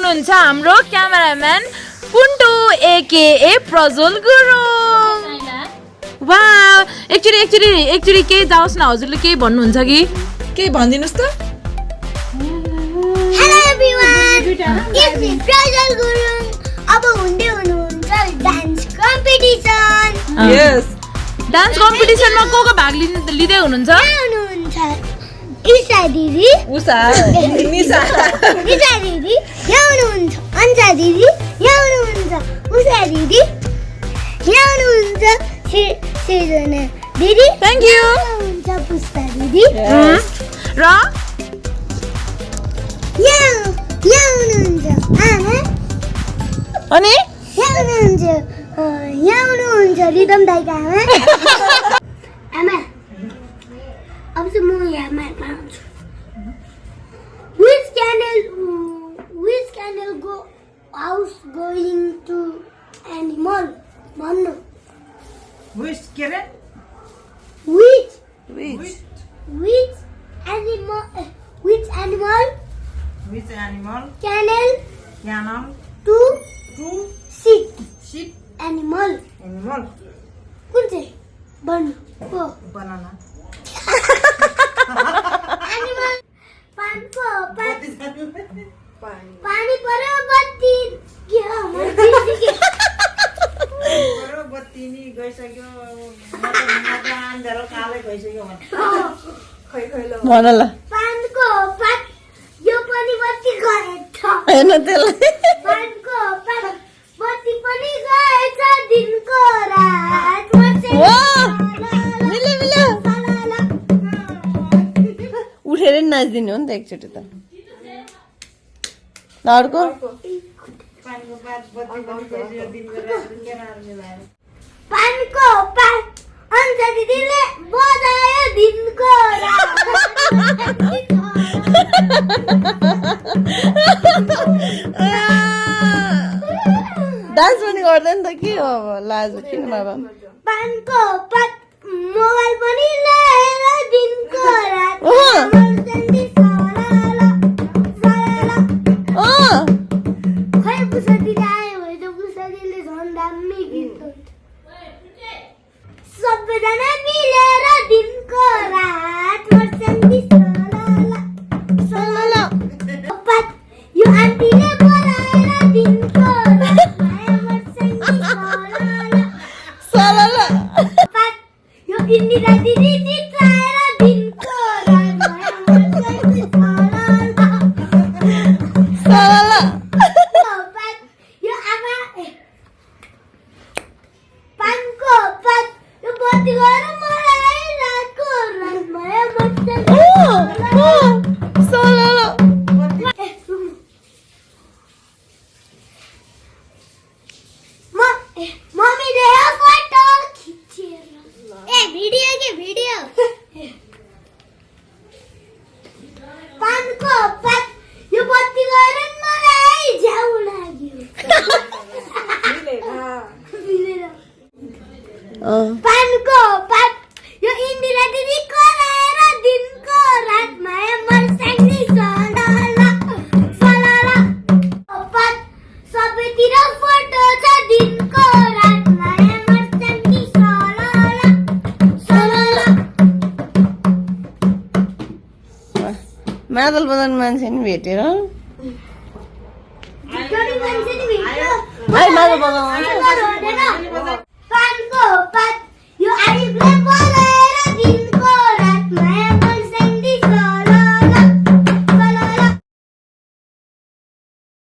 हुनुहुन्छ हाम्रो cameraman पुन्टु A K Prajwal Gurung. वाह, एकचोटि केही जाओस् न, हजुरले केही भन्नुहुन्छ कि केही भनिदिनुहोस् त। Hello everyone, it's me Prajwal Gurung. अब हुँदै हुनुहुन्छ डान्स कम्पिटिसन। यस, डान्स कम्पिटिसनमा को भाग लिँदै हुनुहुन्छ? हुनुहुन्छ ईशा दिदी, निशा दिदी, यहाँ हुनुहुन्छ अन्जा दिदी, यहाँ हुनुहुन्छ उषा दिदी, यहाँ हुनुहुन्छ सृजना दिदी, थ्याङ्क यू, हुनुहुन्छ पुष्पा दिदी, र यहाँ हुनुहुन्छ आमा, अनि यहाँ हुनुहुन्छ रिदम दाइका आमा। आमा, अब चाहिँ म यहाँ मार्क आउँछु। Which candle go house going to animal? भन्नु। Which kere? Which Which animal which animal? candle Camel to to sit sheep animal? animal कुन चाहिँ भन्नु हो? banana. Animal पानको Pani. पानी पर्यो बत्ती के हो बरो बत्ती नि गइसक्यो मजा अन्धारो कालै भइसक्यो खै ल भन ल। पानको पात यो पनि बत्ती गएछ। हेर्नु त्यसलाई। पानको पात बत्ती पनि गएछ दिनको रात मिल्यो उठेर नि नाच्दिनु हो नि त एकचोटि त। अर्को पानीको पात बत्ती गइसक्यो दिनको रात के मिलाएर पानको पात अन्त दिदीले बजायो दिनको रात। डान्स पनि गर्दैन त के हो अब, लाज किन बाबा। पानको पात मोबाइल पनि ल्याएर दिनको रात खै पुसदीले आयो भने त पुसदीले झन् दामी गीत गाउँछ। सबैजना मिलेर दिनको रात मर्छन् सलाला पात यो आन्टीले बोलाएर दिनको रात माया मर्छन् सलाला पात यो इन्दिरा दिदी चित्राएर दिनको रात माया मर्छन् सलाला पात यो आमा पानको पात यो बत्ती गएर मलाई रातको रात माया मर्छन् सलाला मम्मीले फोटो खिचेर भिडियो के भिडियो पानको पात यो बत्ती गएर मलाई झ्याउ लाग्यो मिलेर पानको पात यो इन्दिरा दिदी कराएर दिनको रात माया मर्छन् सलाला पात सबैतिर फोटो छ दिनको रात माया मर्छन् सलाला मादल बजाउने मान्छे नि भेटेर मान्छे नि भेट्यो मादल बजाउनु पानको पात यो आयुबले बोला